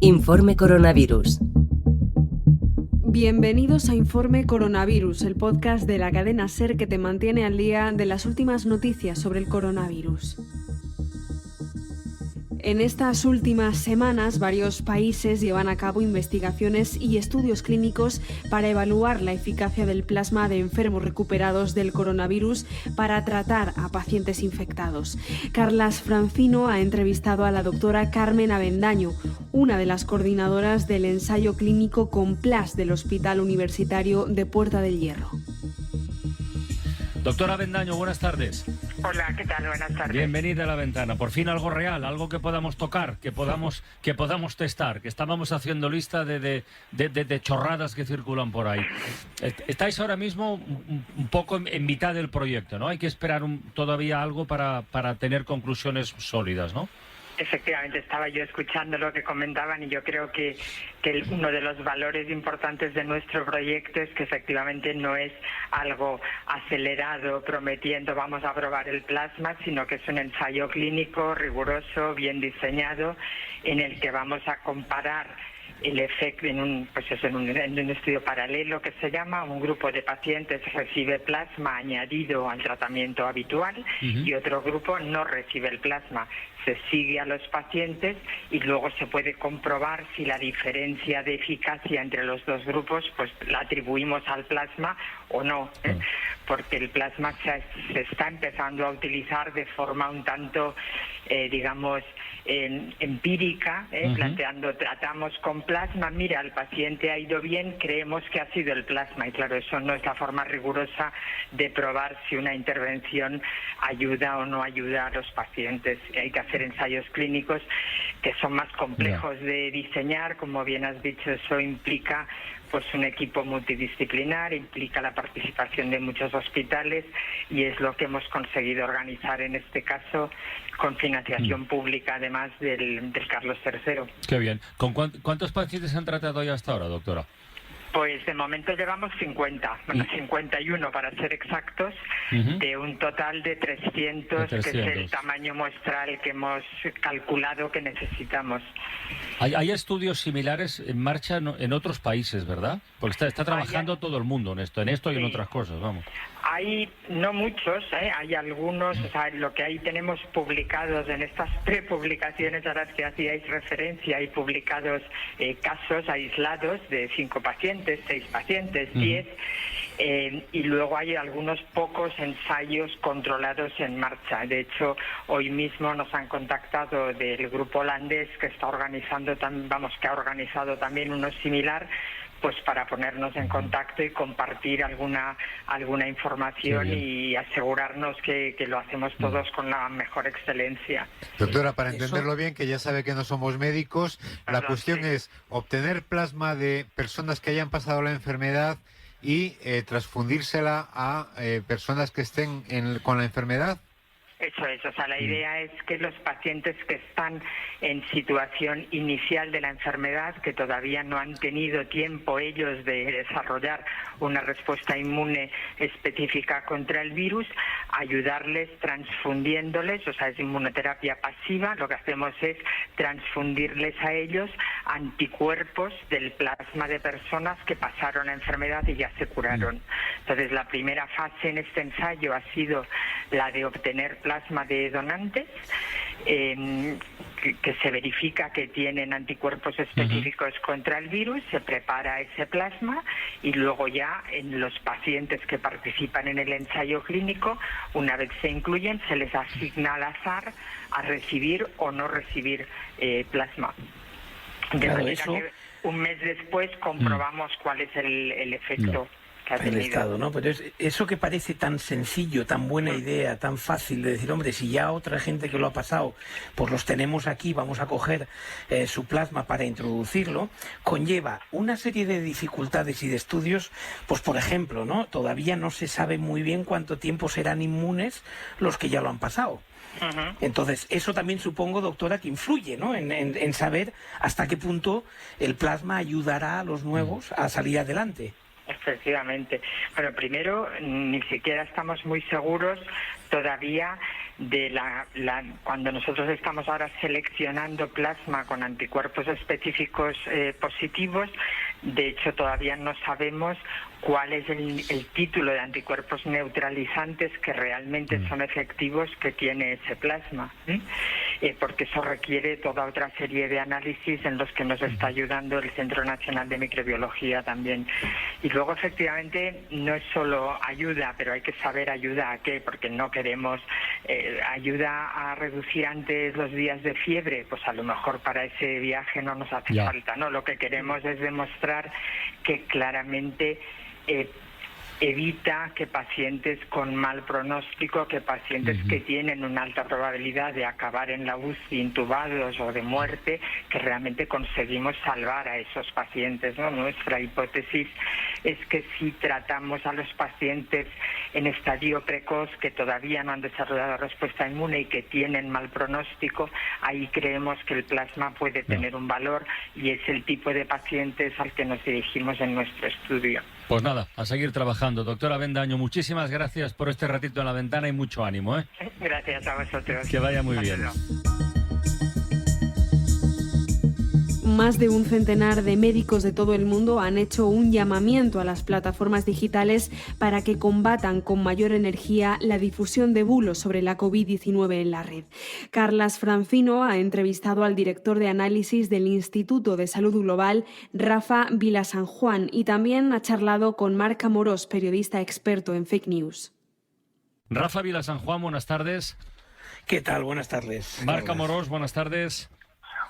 Informe Coronavirus. Bienvenidos a Informe Coronavirus, el podcast de la cadena SER que te mantiene al día de las últimas noticias sobre el coronavirus. En estas últimas semanas, varios países llevan a cabo investigaciones y estudios clínicos para evaluar la eficacia del plasma de enfermos recuperados del coronavirus para tratar a pacientes infectados. Carlas Francino ha entrevistado a la doctora Carmen Avendaño, una de las coordinadoras del ensayo clínico COMPLAS del Hospital Universitario de Puerta del Hierro. Doctora Avendaño, buenas tardes. Hola, ¿qué tal? Buenas tardes. Bienvenida a La Ventana. Por fin algo real, algo que podamos tocar, que podamos testar, que estábamos haciendo lista de chorradas que circulan por ahí. Estáis ahora mismo un poco en mitad del proyecto, ¿no? Hay que esperar todavía algo para tener conclusiones sólidas, ¿no? Efectivamente, estaba yo escuchando lo que comentaban y yo creo que uno de los valores importantes de nuestro proyecto es que efectivamente no es algo acelerado, prometiendo vamos a probar el plasma, sino que es un ensayo clínico riguroso, bien diseñado, en el que vamos a comparar el efecto en un estudio paralelo que se llama. Un grupo de pacientes recibe plasma añadido al tratamiento habitual y otro grupo no recibe el plasma. Se sigue a los pacientes y luego se puede comprobar si la diferencia de eficacia entre los dos grupos pues la atribuimos al plasma o no, porque el plasma se está empezando a utilizar de forma un tanto, empírica, planteando, tratamos con plasma, mira, el paciente ha ido bien, creemos que ha sido el plasma, y claro, eso no es la forma rigurosa de probar si una intervención ayuda o no ayuda a los pacientes. Hay que hacer ensayos clínicos que son más complejos de diseñar, como bien has dicho, eso implica pues un equipo multidisciplinar, implica la participación de muchos hospitales y es lo que hemos conseguido organizar en este caso con financiación pública, además del Carlos III. Qué bien. ¿Con cuántos pacientes han tratado ya hasta ahora, doctora? Pues de momento llevamos 51 para ser exactos, de un total de 300, que es el tamaño muestral que hemos calculado que necesitamos. Hay estudios similares en marcha en otros países, ¿verdad? Porque está trabajando todo el mundo en esto y en otras cosas, vamos. Hay no muchos, hay algunos, o sea, lo que ahí tenemos publicados en estas prepublicaciones a las que hacíais referencia, hay publicados casos aislados de 5 pacientes, 6 pacientes, 10, y luego hay algunos pocos ensayos controlados en marcha. De hecho, hoy mismo nos han contactado del grupo holandés que está organizando, que ha organizado también uno similar, pues para ponernos en contacto y compartir alguna información y asegurarnos que lo hacemos todos con la mejor excelencia. Doctora, para entenderlo bien, que ya sabe que no somos médicos, la cuestión es obtener plasma de personas que hayan pasado la enfermedad y transfundírsela a personas que estén con la enfermedad. Eso es, o sea, la idea es que los pacientes que están en situación inicial de la enfermedad, que todavía no han tenido tiempo ellos de desarrollar una respuesta inmune específica contra el virus, ayudarles transfundiéndoles, o sea, es inmunoterapia pasiva, lo que hacemos es transfundirles a ellos anticuerpos del plasma de personas que pasaron la enfermedad y ya se curaron. Entonces, la primera fase en este ensayo ha sido la de obtener plasma de donantes, que se verifica que tienen anticuerpos específicos contra el virus, se prepara ese plasma y luego ya en los pacientes que participan en el ensayo clínico, una vez se incluyen, se les asigna al azar a recibir o no recibir plasma. De manera que un mes después comprobamos cuál es el efecto. El estado, ¿no? Pero eso que parece tan sencillo, tan buena idea, tan fácil de decir, hombre, si ya otra gente que lo ha pasado, pues los tenemos aquí, vamos a coger su plasma para introducirlo, conlleva una serie de dificultades y de estudios, pues por ejemplo, ¿no? Todavía no se sabe muy bien cuánto tiempo serán inmunes los que ya lo han pasado. Entonces, eso también supongo, doctora, que influye, ¿no? En saber hasta qué punto el plasma ayudará a los nuevos a salir adelante. Efectivamente. Bueno, primero, ni siquiera estamos muy seguros todavía de cuando nosotros estamos ahora seleccionando plasma con anticuerpos específicos positivos. De hecho, todavía no sabemos cuál es el título de anticuerpos neutralizantes que realmente son efectivos que tiene ese plasma, porque eso requiere toda otra serie de análisis en los que nos está ayudando el Centro Nacional de Microbiología también. Y luego, efectivamente, no es solo ayuda, pero hay que saber ayuda a qué, porque no queremos ayuda a reducir antes los días de fiebre, pues a lo mejor para ese viaje no nos hace falta, ¿no? Lo que queremos es demostrar que claramente evita que pacientes con mal pronóstico, que pacientes que tienen una alta probabilidad de acabar en la UCI intubados o de muerte, que realmente conseguimos salvar a esos pacientes, ¿no? Nuestra hipótesis es que si tratamos a los pacientes en estadio precoz que todavía no han desarrollado respuesta inmune y que tienen mal pronóstico, ahí creemos que el plasma puede tener un valor, y es el tipo de pacientes al que nos dirigimos en nuestro estudio. Pues nada, a seguir trabajando. Doctora Avendaño, muchísimas gracias por este ratito en la ventana y mucho ánimo, ¿eh? Gracias a vosotros. Que vaya muy bien. Más de un centenar de médicos de todo el mundo han hecho un llamamiento a las plataformas digitales para que combatan con mayor energía la difusión de bulos sobre la COVID-19 en la red. Carlas Francino ha entrevistado al director de análisis del Instituto de Salud Global, Rafa Vilasanjuan, y también ha charlado con Marc Amorós, periodista experto en fake news. Rafa Vilasanjuan, buenas tardes. ¿Qué tal? Buenas tardes. Marc Amorós, buenas tardes.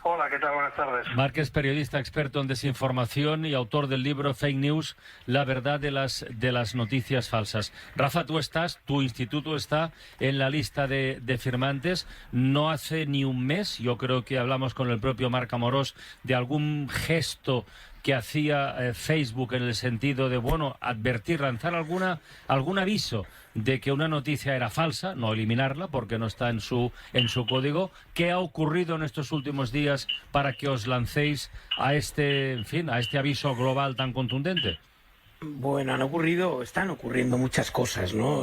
Hola, ¿qué tal? Buenas tardes. Marc es periodista experto en desinformación y autor del libro Fake News, la verdad de las noticias falsas. Rafa, tu instituto está en la lista de firmantes. No hace ni un mes, yo creo que hablamos con el propio Marc Amorós de algún gesto que hacía Facebook en el sentido de, bueno, advertir, lanzar algún aviso de que una noticia era falsa, no eliminarla porque no está en su código. ¿Qué ha ocurrido en estos últimos días para que os lancéis a este aviso global tan contundente? Bueno, están ocurriendo muchas cosas, ¿no?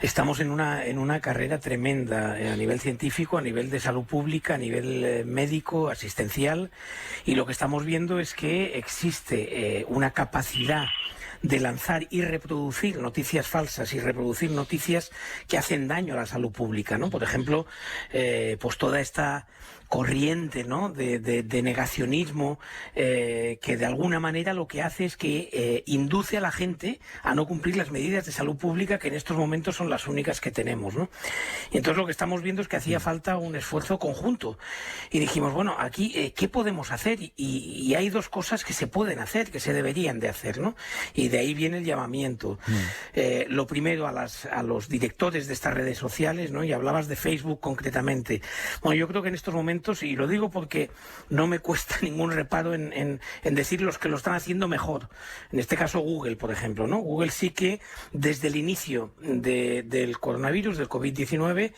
Estamos en una carrera tremenda a nivel científico, a nivel de salud pública, a nivel médico, asistencial, y lo que estamos viendo es que existe una capacidad de lanzar y reproducir noticias falsas y reproducir noticias que hacen daño a la salud pública, ¿no? Por ejemplo, pues toda esta corriente, ¿no?, de negacionismo que de alguna manera lo que hace es que induce a la gente a no cumplir las medidas de salud pública que en estos momentos son las únicas que tenemos, ¿no? Y entonces lo que estamos viendo es que hacía falta un esfuerzo conjunto y dijimos, bueno, aquí ¿qué podemos hacer? Y hay dos cosas que se pueden hacer, que se deberían de hacer, ¿no? Y de ahí viene el llamamiento. Lo primero a los directores de estas redes sociales, ¿no? Y hablabas de Facebook concretamente. Bueno, yo creo que en estos momentos, y lo digo porque no me cuesta ningún reparo en decir los que lo están haciendo mejor. En este caso Google, por ejemplo, ¿no? Google sí que desde el inicio del coronavirus, del COVID-19,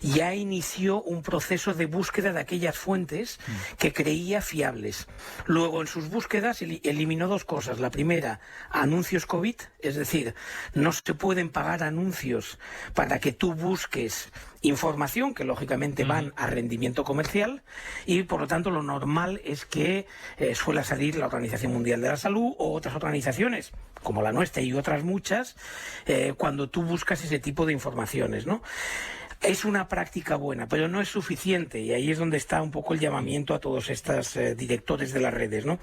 ya inició un proceso de búsqueda de aquellas fuentes que creía fiables. Luego, en sus búsquedas eliminó dos cosas. La primera, anuncios COVID, es decir, no se pueden pagar anuncios para que tú busques información que lógicamente van a rendimiento comercial, y por lo tanto lo normal es que suele salir la Organización Mundial de la Salud o otras organizaciones como la nuestra y otras muchas cuando tú buscas ese tipo de informaciones, ¿no? Es una práctica buena, pero no es suficiente, y ahí es donde está un poco el llamamiento a todos estos directores de las redes, ¿no?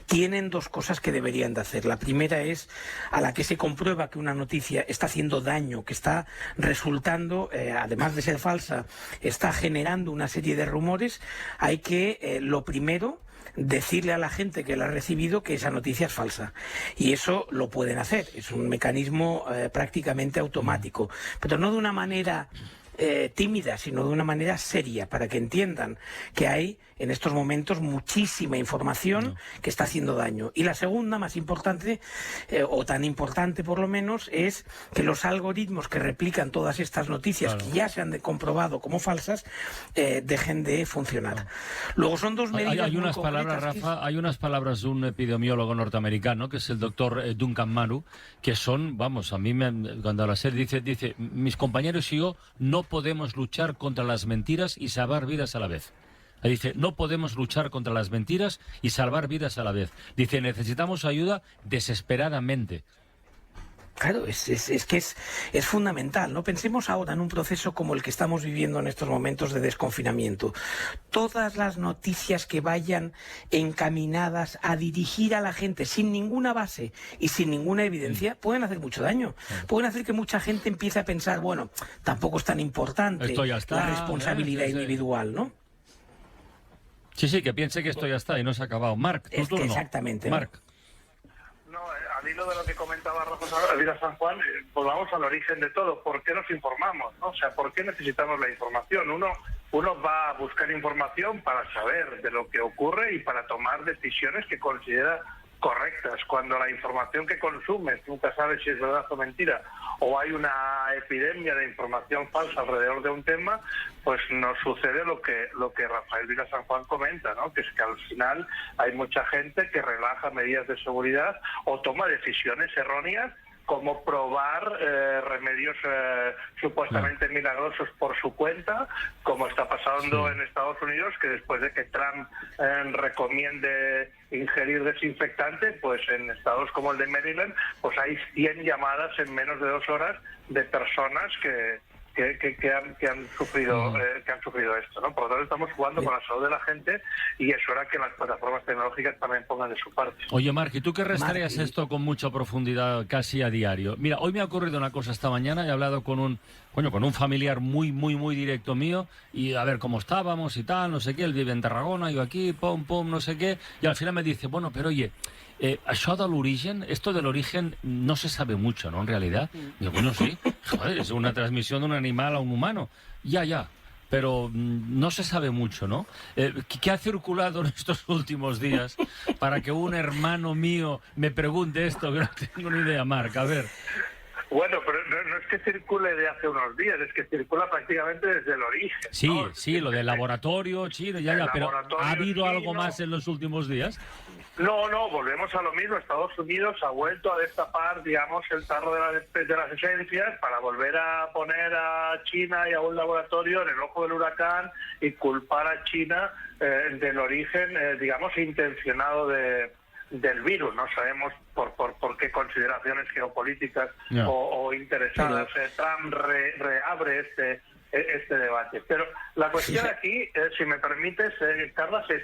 Tienen dos cosas que deberían de hacer. La primera es, a la que se comprueba que una noticia está haciendo daño, que está resultando, además de ser falsa, está generando una serie de rumores, hay que, lo primero, decirle a la gente que la ha recibido que esa noticia es falsa. Y eso lo pueden hacer, es un mecanismo prácticamente automático, pero no de una manera tímida, sino de una manera seria, para que entiendan que hay en estos momentos muchísima información que está haciendo daño. Y la segunda, más importante, o tan importante por lo menos, es que los algoritmos que replican todas estas noticias que ya se han comprobado como falsas, dejen de funcionar. Luego son dos medidas hay unas palabras, Rafa, hay unas palabras de un epidemiólogo norteamericano, que es el doctor Duncan Manu, que son, vamos, a mí cuando la serie dice, mis compañeros y yo no podemos luchar contra las mentiras y salvar vidas a la vez. Dice, no podemos luchar contra las mentiras y salvar vidas a la vez. Dice, necesitamos ayuda desesperadamente. Claro, es que es fundamental, ¿no? Pensemos ahora en un proceso como el que estamos viviendo en estos momentos de desconfinamiento. Todas las noticias que vayan encaminadas a dirigir a la gente sin ninguna base y sin ninguna evidencia pueden hacer mucho daño. Pueden hacer que mucha gente empiece a pensar, bueno, tampoco es tan importante esto ya está, la responsabilidad individual, ¿no? Sí, que piense que esto ya está y no se ha acabado. Marc, tu turno. Exactamente. Marc. No, al hilo de lo que comentaba Rafa Vida San Juan, volvamos al origen de todo. ¿Por qué nos informamos, no? O sea, ¿por qué necesitamos la información? Uno va a buscar información para saber de lo que ocurre y para tomar decisiones que considera correctas. Cuando la información que consumes nunca sabes si es verdad o mentira, o hay una epidemia de información falsa alrededor de un tema, pues nos sucede lo que Rafael Vila San Juan comenta, ¿no? Que es que al final hay mucha gente que relaja medidas de seguridad o toma decisiones erróneas, como probar remedios supuestamente milagrosos por su cuenta, como está pasando en Estados Unidos, que después de que Trump recomiende ingerir desinfectante, pues en estados como el de Maryland, pues hay 100 llamadas en menos de 2 horas de personas que han sufrido esto, ¿no? Por lo tanto, estamos jugando con la salud de la gente y es hora que las plataformas tecnológicas también pongan de su parte. Oye, Marc, ¿y tú qué rastreas esto con mucha profundidad casi a diario? Mira, hoy me ha ocurrido una cosa esta mañana, he hablado con un familiar muy directo mío, y a ver cómo estábamos y tal, no sé qué, él vive en Tarragona, yo aquí, pum, no sé qué, y al final me dice, bueno, pero oye, esto del origen no se sabe mucho, ¿no? En realidad. Digo, bueno, sí, joder, es una transmisión de un animal a un humano. Ya, pero no se sabe mucho, ¿no? ¿Qué ha circulado en estos últimos días para que un hermano mío me pregunte esto? Que no tengo ni idea, Marc, a ver. Bueno, pero no es que circule de hace unos días, es que circula prácticamente desde el origen, ¿no? Sí, lo del laboratorio chino, ya, pero ¿ha habido algo más en los últimos días? No, volvemos a lo mismo. Estados Unidos ha vuelto a destapar, digamos, el tarro de las esencias para volver a poner a China y a un laboratorio en el ojo del huracán y culpar a China del origen, digamos, intencionado del virus. No sabemos por qué consideraciones geopolíticas o interesadas. Trump reabre este debate. Pero la cuestión aquí, si me permites, Carlas, es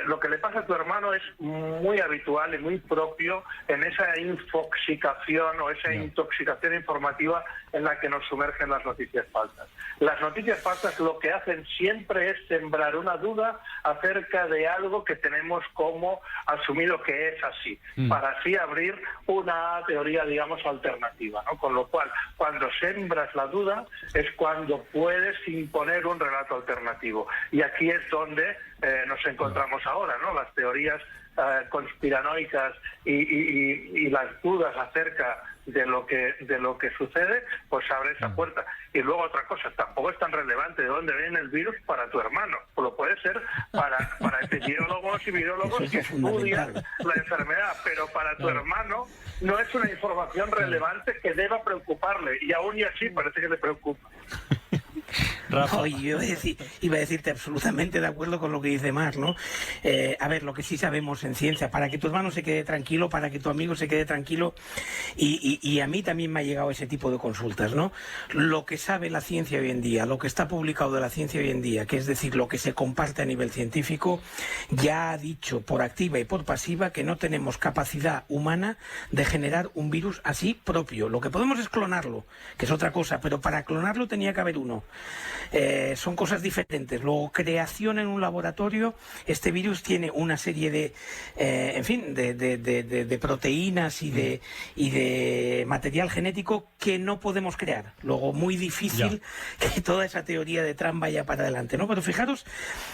lo que le pasa a tu hermano es muy habitual y muy propio en esa infoxicación o esa intoxicación informativa en la que nos sumergen las noticias falsas. Las noticias falsas lo que hacen siempre es sembrar una duda acerca de algo que tenemos como asumido que es así, para así abrir una teoría, digamos, alternativa, ¿no? Con lo cual, cuando sembras la duda es cuando puedes imponer un relato alternativo. Y aquí es donde nos encontramos ahora, ¿no? Las teorías conspiranoicas y las dudas acerca de lo que sucede, pues abre esa puerta. Y luego otra cosa, tampoco es tan relevante de dónde viene el virus para tu hermano, lo puede ser para epidemiólogos y virólogos que estudian la enfermedad, pero para tu hermano no es una información relevante que deba preocuparle, y aún y así parece que le preocupa. Rafa. No, yo iba a decirte absolutamente de acuerdo con lo que dice Marc, ¿no? A ver, lo que sí sabemos en ciencia, para que tu hermano se quede tranquilo, para que tu amigo se quede tranquilo, y a mí también me ha llegado ese tipo de consultas, ¿no? Lo que sabe la ciencia hoy en día, lo que está publicado de la ciencia hoy en día, que es decir, lo que se comparte a nivel científico, ya ha dicho por activa y por pasiva que no tenemos capacidad humana de generar un virus así propio. Lo que podemos es clonarlo, que es otra cosa, pero para clonarlo tenía que haber uno. son cosas diferentes. Luego, creación en un laboratorio, este virus tiene una serie de, de proteínas y de material genético que no podemos crear. Luego, muy difícil que toda esa teoría de Trump vaya para adelante, ¿no? Pero fijaros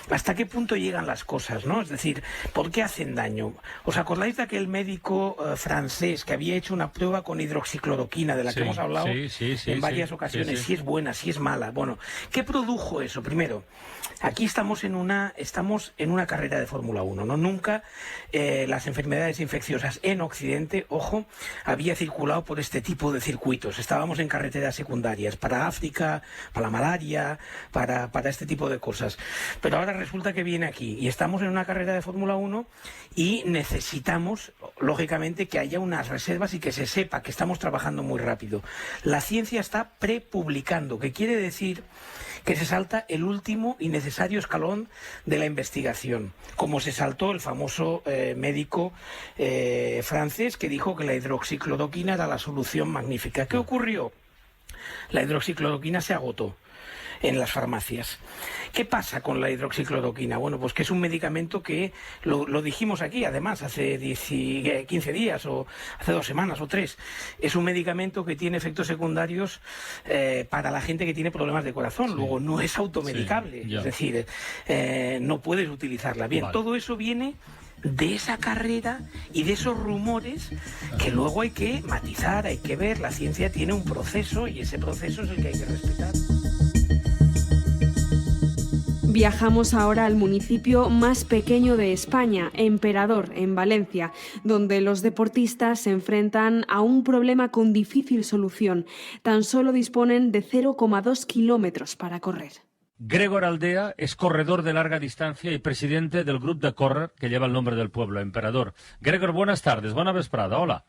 hasta qué punto llegan las cosas, ¿no? Es decir, ¿por qué hacen daño? ¿Os acordáis de aquel médico francés que había hecho una prueba con hidroxicloroquina, de la que hemos hablado en varias ocasiones? Si es buena, si es mala. Bueno, ¿qué produjo eso? Primero, aquí estamos en una carrera de Fórmula 1, ¿no? Nunca las enfermedades infecciosas en Occidente, ojo, había circulado por este tipo de circuitos. Estábamos en carreteras secundarias para África, para la malaria, para este tipo de cosas. Pero ahora resulta que viene aquí y estamos en una carrera de Fórmula 1 y necesitamos, lógicamente, que haya unas reservas y que se sepa que estamos trabajando muy rápido. La ciencia está prepublicando, que quiere decir que se salta el último y necesario escalón de la investigación, como se saltó el famoso médico francés que dijo que la hidroxicloroquina era la solución magnífica. ¿Qué ocurrió? La hidroxicloroquina se agotó en las farmacias. ¿Qué pasa con la hidroxicloroquina? Bueno, pues que es un medicamento que, lo dijimos aquí, además, hace 15 días o hace 2 semanas o 3. Es un medicamento que tiene efectos secundarios para la gente que tiene problemas de corazón. Luego, no es automedicable. Es decir, no puedes utilizarla. Bien, todo eso viene de esa carrera y de esos rumores que luego hay que matizar, hay que ver. La ciencia tiene un proceso y ese proceso es el que hay que respetar. Viajamos ahora al municipio más pequeño de España, Emperador, en Valencia, donde los deportistas se enfrentan a un problema con difícil solución. Tan solo disponen de 0,2 kilómetros para correr. Gregor Aldea es corredor de larga distancia y presidente del grupo de córrer que lleva el nombre del pueblo, Emperador. Gregor, buenas tardes, bona vesprada, hola.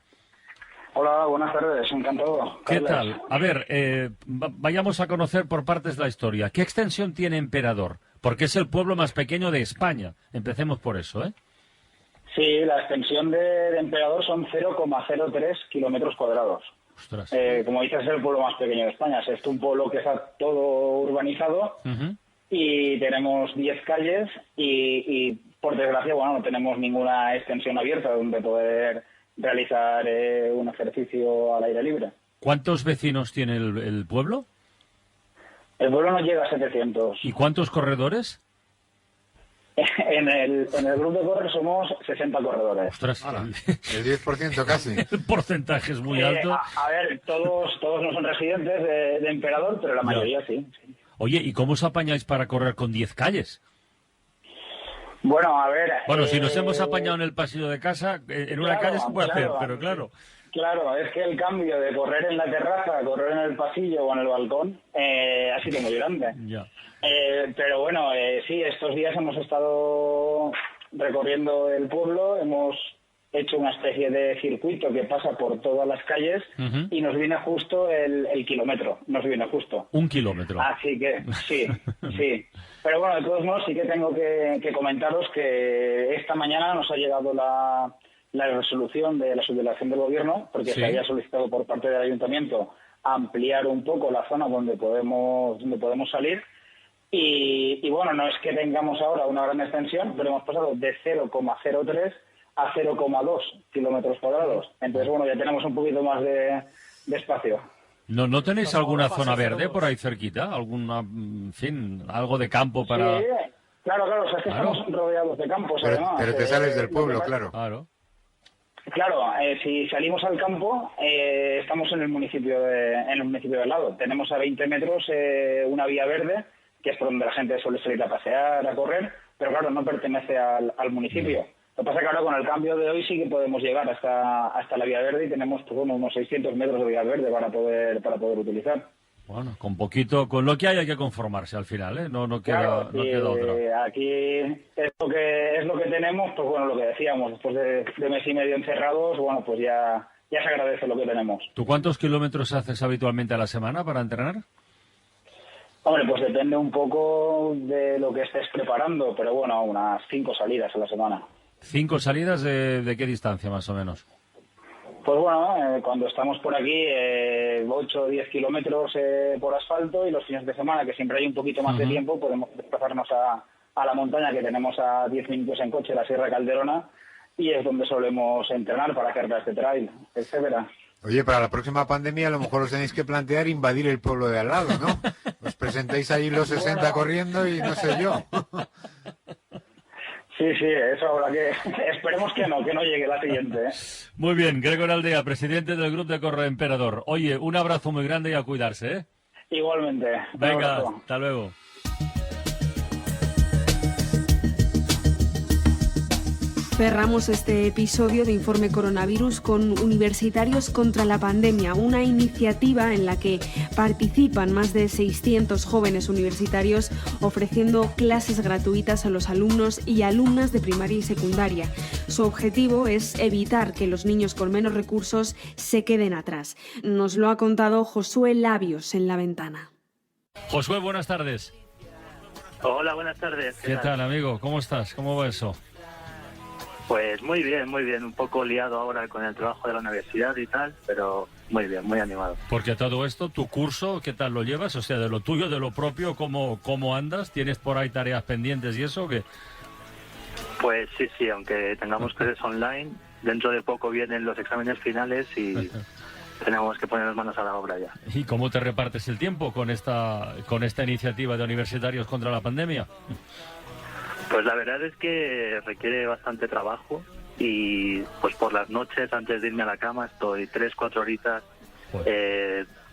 Hola, buenas tardes, encantado. ¿Qué tal? A ver, vayamos a conocer por partes la historia. ¿Qué extensión tiene Emperador? Porque es el pueblo más pequeño de España. Empecemos por eso, ¿eh? Sí, la extensión de Emperador son 0,03 kilómetros cuadrados. Ostras. Como dices, es el pueblo más pequeño de España. Es un pueblo que está todo urbanizado y tenemos 10 calles y por desgracia, bueno, no tenemos ninguna extensión abierta donde poder realizar un ejercicio al aire libre. ¿Cuántos vecinos tiene el pueblo? El pueblo no llega a 700. ¿Y cuántos corredores? En el grupo de correr somos 60 corredores. Ostras, el 10% casi. El porcentaje es muy alto. A ver, todos no son residentes de Emperador, pero la mayoría sí. Oye, ¿y cómo os apañáis para correr con 10 calles? Bueno, a ver... Bueno, si nos hemos apañado en el pasillo de casa, en una calle se puede hacer, pero claro... Claro, es que el cambio de correr en la terraza a correr en el pasillo o en el balcón ha sido muy grande. Ya. Pero bueno, sí, estos días hemos estado recorriendo el pueblo, hemos hecho una especie de circuito que pasa por todas las calles y nos viene justo el kilómetro, nos viene justo. 1 kilómetro. Así que sí, sí. Pero bueno, de todos modos sí que tengo que comentaros que esta mañana nos ha llegado la resolución de la subdelegación del gobierno, porque se había solicitado por parte del ayuntamiento ampliar un poco la zona donde podemos salir y bueno, no es que tengamos ahora una gran extensión, pero hemos pasado de 0,03 a 0,2 kilómetros cuadrados. Entonces, bueno, ya tenemos un poquito más de espacio. ¿No tenéis alguna zona verde por ahí cerquita? ¿Alguna, en fin, algo de campo para...? Sí, claro, o sea, es que estamos rodeados de campos, además. Pero te sales del pueblo, claro. Claro, si salimos al campo, estamos en el municipio de al lado. Tenemos a 20 metros una vía verde, que es por donde la gente suele salir a pasear, a correr, pero claro, no pertenece al municipio. Lo que pasa es que ahora con el cambio de hoy sí que podemos llegar hasta la vía verde y tenemos unos 600 metros de vía verde para poder utilizar. Bueno, con lo que hay que conformarse al final, ¿eh? No queda otra. Aquí es lo que tenemos, pues bueno, lo que decíamos, después de mes y medio encerrados, bueno, pues ya se agradece lo que tenemos. ¿Tú cuántos kilómetros haces habitualmente a la semana para entrenar? Hombre, pues depende un poco de lo que estés preparando, pero bueno, unas 5 salidas a la semana. 5 salidas de qué distancia más o menos? Pues bueno, cuando estamos por aquí, 8 o 10 kilómetros por asfalto, y los fines de semana, que siempre hay un poquito más de tiempo, podemos desplazarnos a la montaña, que tenemos a 10 minutos en coche, la Sierra Calderona, y es donde solemos entrenar para carreras de trail, etcétera. Oye, para la próxima pandemia a lo mejor os tenéis que plantear invadir el pueblo de al lado, ¿no? Os presentáis ahí los 60 corriendo y no sé yo. Sí, eso habrá que... Esperemos que no llegue la siguiente. Muy bien, Gregor Aldea, presidente del Grupo de Corre Emperador. Oye, un abrazo muy grande y a cuidarse, ¿eh? Igualmente. Venga, hasta luego. Cerramos este episodio de Informe Coronavirus con Universitarios contra la Pandemia, una iniciativa en la que participan más de 600 jóvenes universitarios ofreciendo clases gratuitas a los alumnos y alumnas de primaria y secundaria. Su objetivo es evitar que los niños con menos recursos se queden atrás. Nos lo ha contado Josué Labios en La Ventana. Josué, buenas tardes. Hola, buenas tardes. ¿Qué tal, amigo? ¿Cómo estás? ¿Cómo va eso? Pues muy bien, un poco liado ahora con el trabajo de la universidad y tal, pero muy bien, muy animado. Porque todo esto, tu curso, ¿qué tal lo llevas? O sea, de lo tuyo, de lo propio, ¿cómo andas? ¿Tienes por ahí tareas pendientes y eso? ¿Qué? Pues sí, aunque tengamos clases online, dentro de poco vienen los exámenes finales y tenemos que poner las manos a la obra ya. ¿Y cómo te repartes el tiempo con esta iniciativa de Universitarios contra la Pandemia? Pues la verdad es que requiere bastante trabajo y pues por las noches antes de irme a la cama estoy 3-4 horitas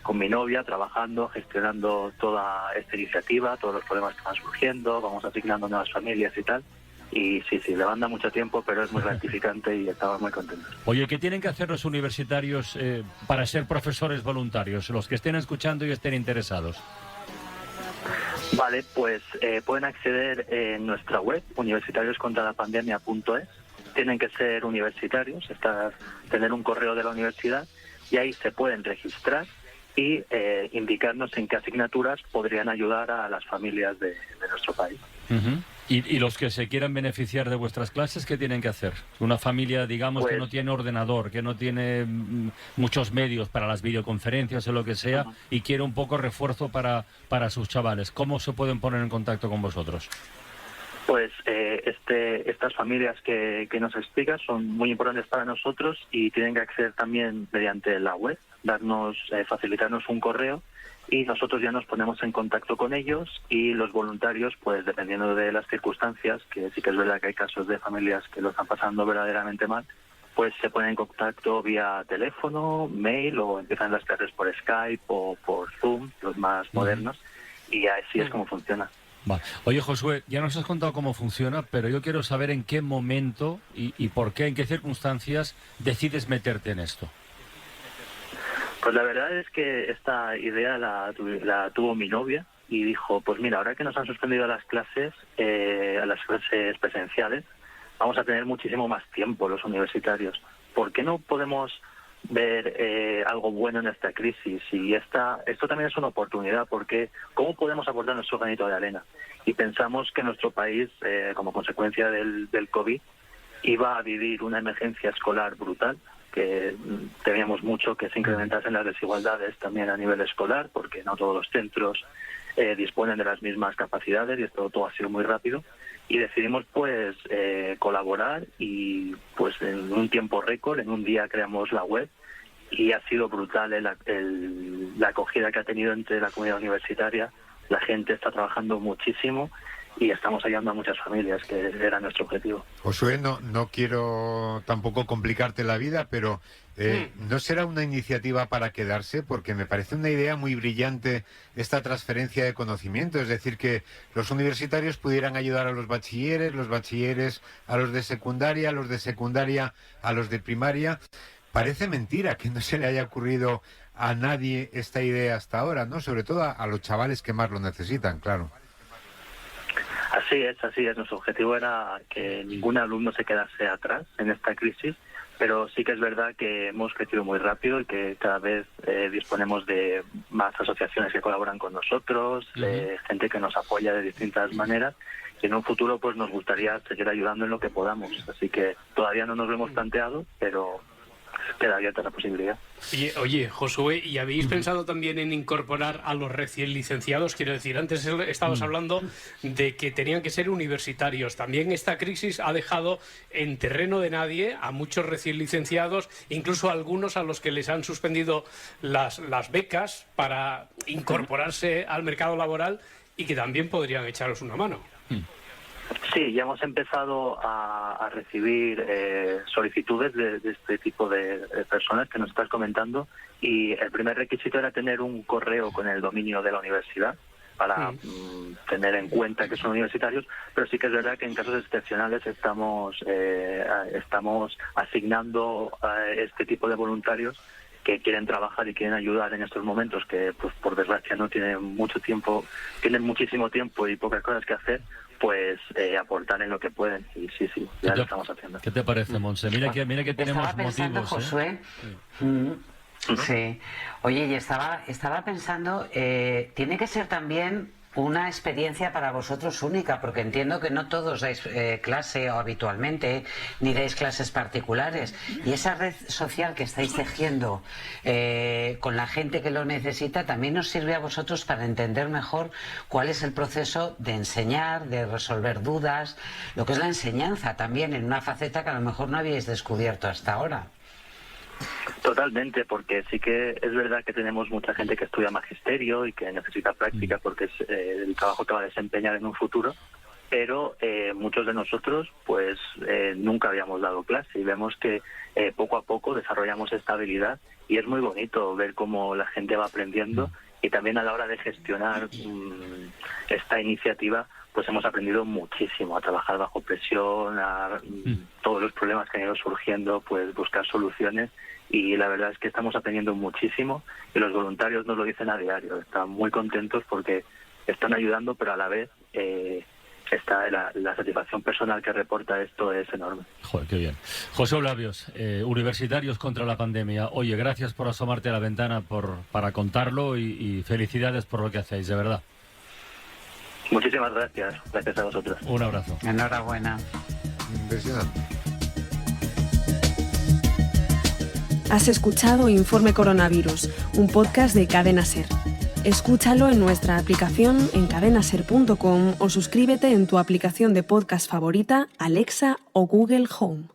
con mi novia trabajando, gestionando toda esta iniciativa, todos los problemas que van surgiendo, vamos asignando nuevas familias y tal. Y sí, demanda mucho tiempo, pero es muy gratificante y estamos muy contentos. Oye, ¿qué tienen que hacer los universitarios para ser profesores voluntarios? Los que estén escuchando y estén interesados. Vale, pues pueden acceder en nuestra web, universitarioscontralapandemia.es. Tienen que ser universitarios, tener un correo de la universidad, y ahí se pueden registrar y indicarnos en qué asignaturas podrían ayudar a las familias de nuestro país. ¿Y los que se quieran beneficiar de vuestras clases, qué tienen que hacer? Una familia, digamos, que no tiene ordenador, que no tiene muchos medios para las videoconferencias o lo que sea, y quiere un poco refuerzo para sus chavales. ¿Cómo se pueden poner en contacto con vosotros? Pues estas familias que nos explicas son muy importantes para nosotros y tienen que acceder también mediante la web, facilitarnos un correo, y nosotros ya nos ponemos en contacto con ellos, y los voluntarios, pues dependiendo de las circunstancias, que sí que es verdad que hay casos de familias que lo están pasando verdaderamente mal, pues se ponen en contacto vía teléfono, mail, o empiezan las clases por Skype o por Zoom, los más modernos, y así es como funciona. Vale. Oye, Josué, ya nos has contado cómo funciona, pero yo quiero saber en qué momento y por qué, en qué circunstancias decides meterte en esto. Pues la verdad es que esta idea la tuvo mi novia y dijo, pues mira, ahora que nos han suspendido las clases presenciales, vamos a tener muchísimo más tiempo los universitarios. ¿Por qué no podemos ver algo bueno en esta crisis? Y esto también es una oportunidad, porque ¿cómo podemos aportar nuestro granito de arena? Y pensamos que nuestro país, como consecuencia del COVID, iba a vivir una emergencia escolar brutal, que temíamos mucho que se incrementasen las desigualdades también a nivel escolar, porque no todos los centros disponen de las mismas capacidades, y esto todo ha sido muy rápido, y decidimos pues colaborar, y pues en un tiempo récord, en un día creamos la web, y ha sido brutal la acogida que ha tenido entre la comunidad universitaria. La gente está trabajando muchísimo y estamos ayudando a muchas familias, que era nuestro objetivo. Josué, no quiero tampoco complicarte la vida, pero ¿no será una iniciativa para quedarse? Porque me parece una idea muy brillante esta transferencia de conocimiento, es decir, que los universitarios pudieran ayudar a los bachilleres a los de secundaria a los de primaria. Parece mentira que no se le haya ocurrido a nadie esta idea hasta ahora, ¿no? Sobre todo a los chavales que más lo necesitan, claro. Así es. Nuestro objetivo era que ningún alumno se quedase atrás en esta crisis, pero sí que es verdad que hemos crecido muy rápido y que cada vez disponemos de más asociaciones que colaboran con nosotros, de gente que nos apoya de distintas maneras, y en un futuro pues nos gustaría seguir ayudando en lo que podamos. Así que todavía no nos lo hemos planteado, pero queda abierta la posibilidad. Oye, Josué, ¿y habéis pensado también en incorporar a los recién licenciados? Quiero decir, antes estabas hablando de que tenían que ser universitarios. También esta crisis ha dejado en terreno de nadie a muchos recién licenciados, incluso a algunos a los que les han suspendido las becas para incorporarse al mercado laboral y que también podrían echaros una mano. Sí, ya hemos empezado a recibir solicitudes de este tipo de personas que nos estás comentando, y el primer requisito era tener un correo con el dominio de la universidad para tener en cuenta que son universitarios, pero sí que es verdad que en casos excepcionales estamos asignando a este tipo de voluntarios que quieren trabajar y quieren ayudar en estos momentos, que pues por desgracia no tienen mucho tiempo, tienen muchísimo tiempo y pocas cosas que hacer, pues aportar en lo que pueden. Y sí, ya lo estamos haciendo. ¿Qué te parece, Montse? Mira que tenemos estaba pensando, motivos. Josué, sí. Oye, y estaba pensando, tiene que ser también una experiencia para vosotros única, porque entiendo que no todos dais clase o habitualmente, ni dais clases particulares. Y esa red social que estáis tejiendo con la gente que lo necesita también os sirve a vosotros para entender mejor cuál es el proceso de enseñar, de resolver dudas, lo que es la enseñanza también en una faceta que a lo mejor no habíais descubierto hasta ahora. Totalmente, porque sí que es verdad que tenemos mucha gente que estudia magisterio y que necesita práctica porque es el trabajo que va a desempeñar en un futuro, pero muchos de nosotros pues nunca habíamos dado clase y vemos que poco a poco desarrollamos esta habilidad, y es muy bonito ver cómo la gente va aprendiendo, y también a la hora de gestionar esta iniciativa pues hemos aprendido muchísimo a trabajar bajo presión, a todos los problemas que han ido surgiendo, pues buscar soluciones, y la verdad es que estamos aprendiendo muchísimo, y los voluntarios nos lo dicen a diario, están muy contentos porque están ayudando, pero a la vez la satisfacción personal que reporta esto es enorme. Joder, qué bien. José Olavios, Universitarios contra la Pandemia. Oye, gracias por asomarte a la ventana para contarlo, y felicidades por lo que hacéis, de verdad. Muchísimas gracias. Gracias a vosotros. Un abrazo. Enhorabuena. Impresionante. Has escuchado Informe Coronavirus, un podcast de Cadena SER. Escúchalo en nuestra aplicación en cadenaser.com o suscríbete en tu aplicación de podcast favorita, Alexa o Google Home.